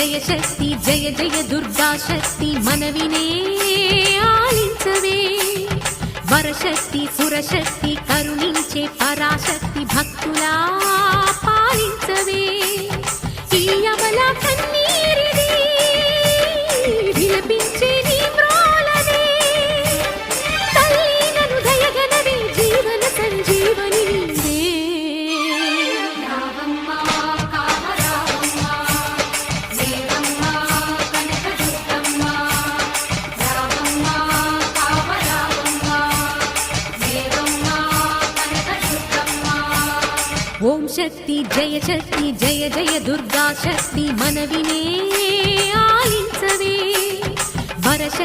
జయ శక్తి జయ జయ దుర్గా శక్తి మనవినే ఆలించవే వరశక్తి సురశక్తి కరుణించే పరాశక్తి భక్తులా పాలించవే ఈ అమల కన్నీరిది విలపించే నీ మ్రోలనే తల్లి నన్ను దయగనవే జీవన సంజీవని నీవే రావమ్మ కామరావమ్మ దేవమ్మ కనకదుర్గమ్మ రావమ్మ కామరావమ్మ దేవమ్మ కనకదుర్గమ్మ ఓం శక్తి జయ జయ దుర్గా శక్తి మనవినే ఆలించవే వరశక్తి